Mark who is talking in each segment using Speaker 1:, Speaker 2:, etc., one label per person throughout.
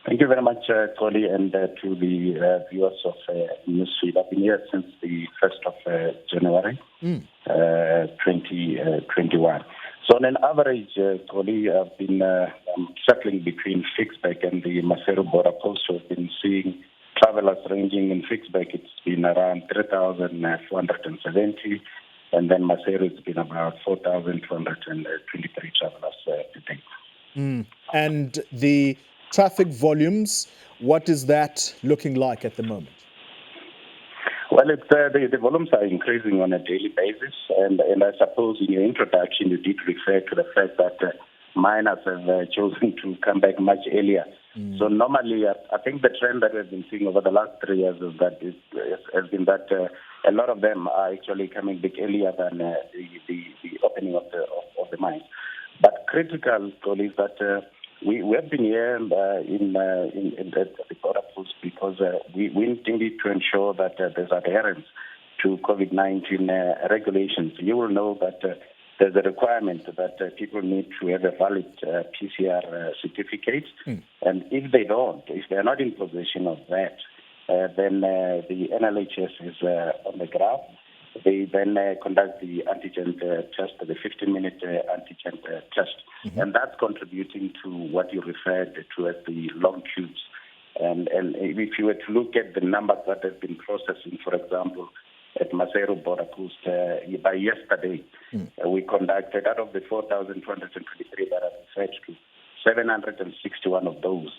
Speaker 1: Thank you very much, Toli, and to the viewers of Newsfeed. I've been here since the 1st of January 2021. So on an average, Toli, I've been settling between Fixback and the Maseru border post. We've been seeing travelers ranging in Fixback. It's been around 3,470, and then Maseru it's been about 4,223 travelers a day.
Speaker 2: And the traffic volumes, what is that looking like at the moment?
Speaker 1: Well, the volumes are increasing on a daily basis, and I suppose in your introduction you did refer to the fact that miners have chosen to come back much earlier. So normally, I think the trend that we've been seeing over the last 3 years has been that a lot of them are actually coming back earlier than the opening of the mines. But critical, is that we have been here in the border post because we need to ensure that there's adherence to COVID-19 regulations. You will know that there's a requirement that people need to have a valid PCR certificate, and if they don't, if they're not in possession of that, then the NLHS is on the ground. They then conduct the antigen test, the 15-minute antigen test, and that's contributing to what you referred to as the long queues. And if you were to look at the numbers that have been processing, for example, at Maseru border post, by yesterday, we conducted, out of the 4,223 that I referred to, 761 of those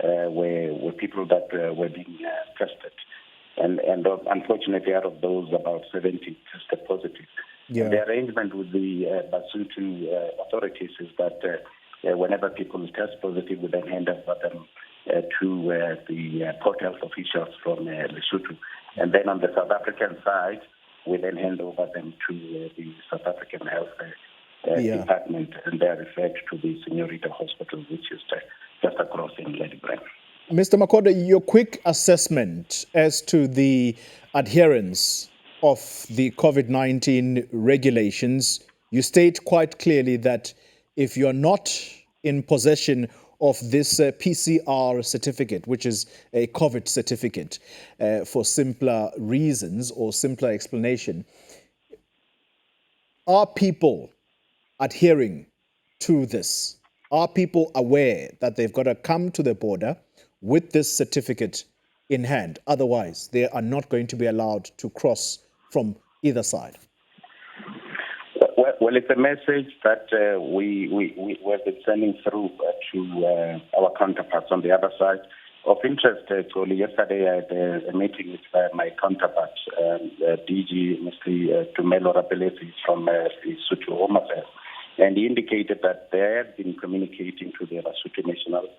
Speaker 1: were people that were being tested. And unfortunately, out of those, about 70 tested positive. Yeah. The arrangement with the Lesotho authorities is that whenever people test positive, we then hand over them to the port health officials from Lesotho. And then on the South African side, we then hand over them to the South African Health Department, and they are referred to the Senorita Hospital, which is just across in Ladybrand.
Speaker 2: Mr. Makhode, your quick assessment as to the adherence of the COVID-19 regulations. You state quite clearly that if you're not in possession of this PCR certificate, which is a COVID certificate, for simpler reasons or simpler explanation, are people adhering to this? Are people aware that they've got to come to the border with this certificate in hand? Otherwise, they are not going to be allowed to cross from either side.
Speaker 1: Well, it's a message that we have been sending through to our counterparts on the other side. Of interest, Toli, yesterday I had a meeting with my counterpart, DG, Mr. Tumelo Rapelesi from the Lesotho Home Affairs, and he indicated that they have been communicating to the Lesotho nationals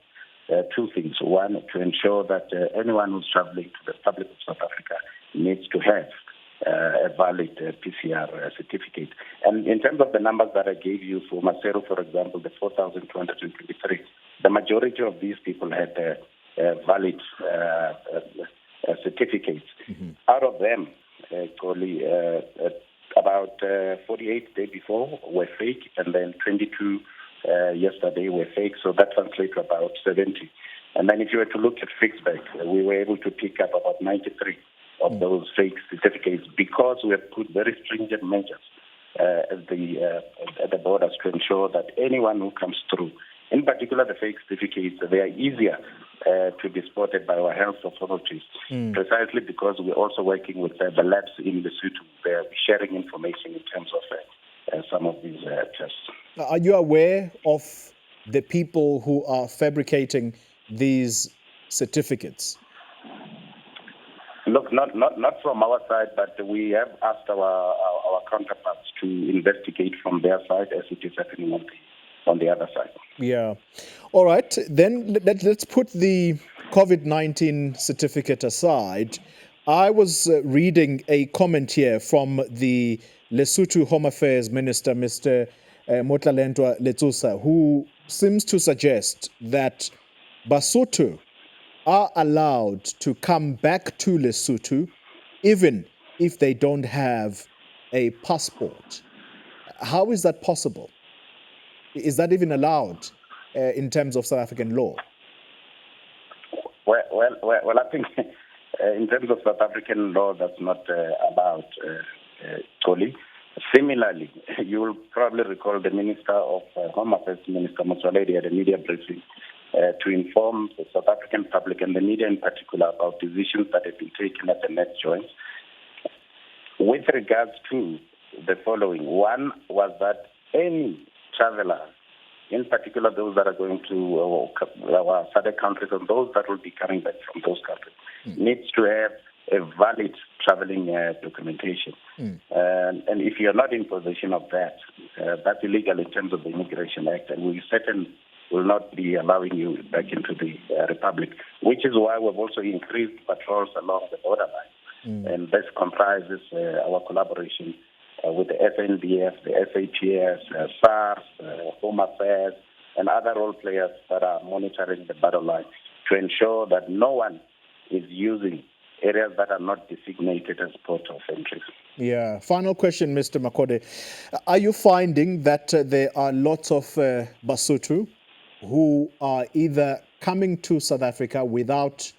Speaker 1: two things. One, to ensure that anyone who's traveling to the Republic of South Africa needs to have a valid PCR certificate. And in terms of the numbers that I gave you for Maseru, for example, the 4,223, the majority of these people had valid certificates. Out of them, about 48 the day before were fake, and then 22 yesterday were fake, so that translates to about 70. And then if you were to look at Fixback, we were able to pick up about 93 of those fake certificates because we have put very stringent measures at the borders to ensure that anyone who comes through, in particular the fake certificates, they are easier to be spotted by our health authorities, precisely because we're also working with the labs in Lesotho. They're sharing information in terms of some of these tests.
Speaker 2: Are you aware of the people who are fabricating these certificates?
Speaker 1: Look, not from our side, but we have asked our counterparts to investigate from their side as it is happening on the other side.
Speaker 2: Yeah. All right. Then let's put the COVID-19 certificate aside. I was reading a comment here from the Lesotho Home Affairs Minister, Mr. Motlalentwa Letsusa, who seems to suggest that Basotho are allowed to come back to Lesotho even if they don't have a passport. How is that possible? Is that even allowed in terms of South African law?
Speaker 1: Well, I think in terms of South African law, that's not allowed, Toli. Similarly, you will probably recall the Minister of Home Affairs, Minister Makhode, at a media briefing to inform the South African public and the media in particular about decisions that have been taken at the net joint. With regards to the following, one was that any traveler, in particular those that are going to our SADC countries and those that will be coming back from those countries, needs to have a valid traveling documentation. And if you're not in possession of that, that's illegal in terms of the Immigration Act, and we certainly will not be allowing you back into the Republic, which is why we've also increased patrols along the borderline. And this comprises our collaboration with the SNDF, the SAPS, SARS, Home Affairs, and other role players that are monitoring the borderline to ensure that no one is using areas that are not designated as port of entry.
Speaker 2: Yeah. Final question, Mr. Makhode. Are you finding that there are lots of Basotho who are either coming to South Africa without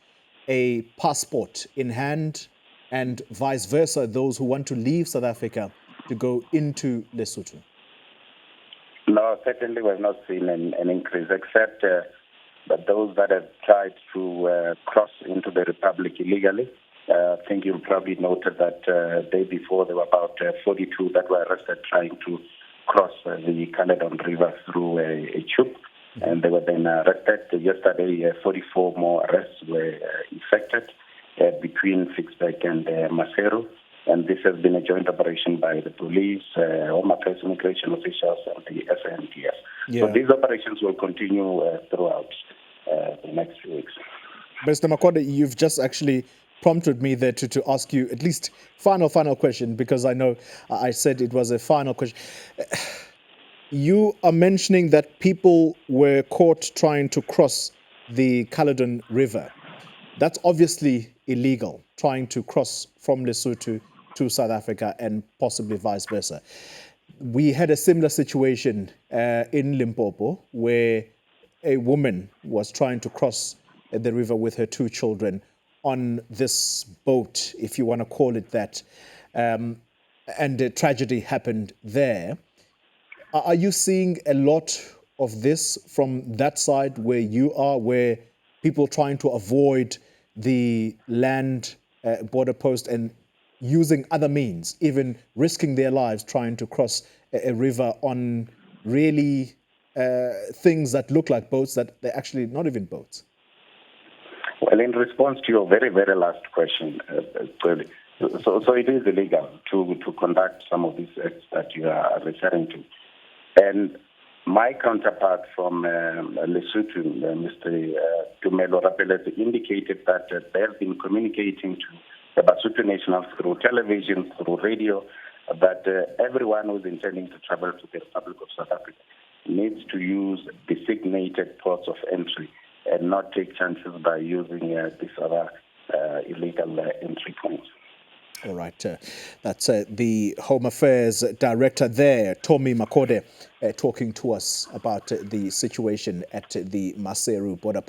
Speaker 2: a passport in hand and vice versa, those who want to leave South Africa to go into Lesotho?
Speaker 1: No, certainly we've not seen an increase, except that those that have tried to cross into the Republic illegally. I think you'll probably noted that day before there were about 42 that were arrested trying to cross the Caledon River through a tube, and they were then arrested. Yesterday, 44 more arrests were effected between Ficksburg and Maseru, and this has been a joint operation by the police, Home Affairs, immigration officials, and the SNDF.
Speaker 2: Yeah.
Speaker 1: So these operations will continue throughout the next few weeks.
Speaker 2: Mr. Makhode, you've just actually prompted me there to ask you at least final question, because I know I said it was a final question. You are mentioning that people were caught trying to cross the Caledon River. That's obviously illegal, trying to cross from Lesotho to South Africa and possibly vice versa. We had a similar situation in Limpopo where a woman was trying to cross the river with her 2 children on this boat, if you want to call it that, and a tragedy happened there. Are you seeing a lot of this from that side where you are, where people trying to avoid the land border post and using other means, even risking their lives trying to cross a river on really things that look like boats that they're actually not even boats?
Speaker 1: Well, in response to your very, very last question, so it is illegal to conduct some of these acts that you are referring to. And my counterpart from Lesotho, Mr. Tumelo Rapeletse, indicated that they have been communicating to the Basotho nationals through television, through radio, that everyone who is intending to travel to the Republic of South Africa needs to use designated ports of entry and not take chances by using these other illegal entry points.
Speaker 2: All right. That's the Home Affairs Director there, Tommy Makhode, talking to us about the situation at the Maseru border post.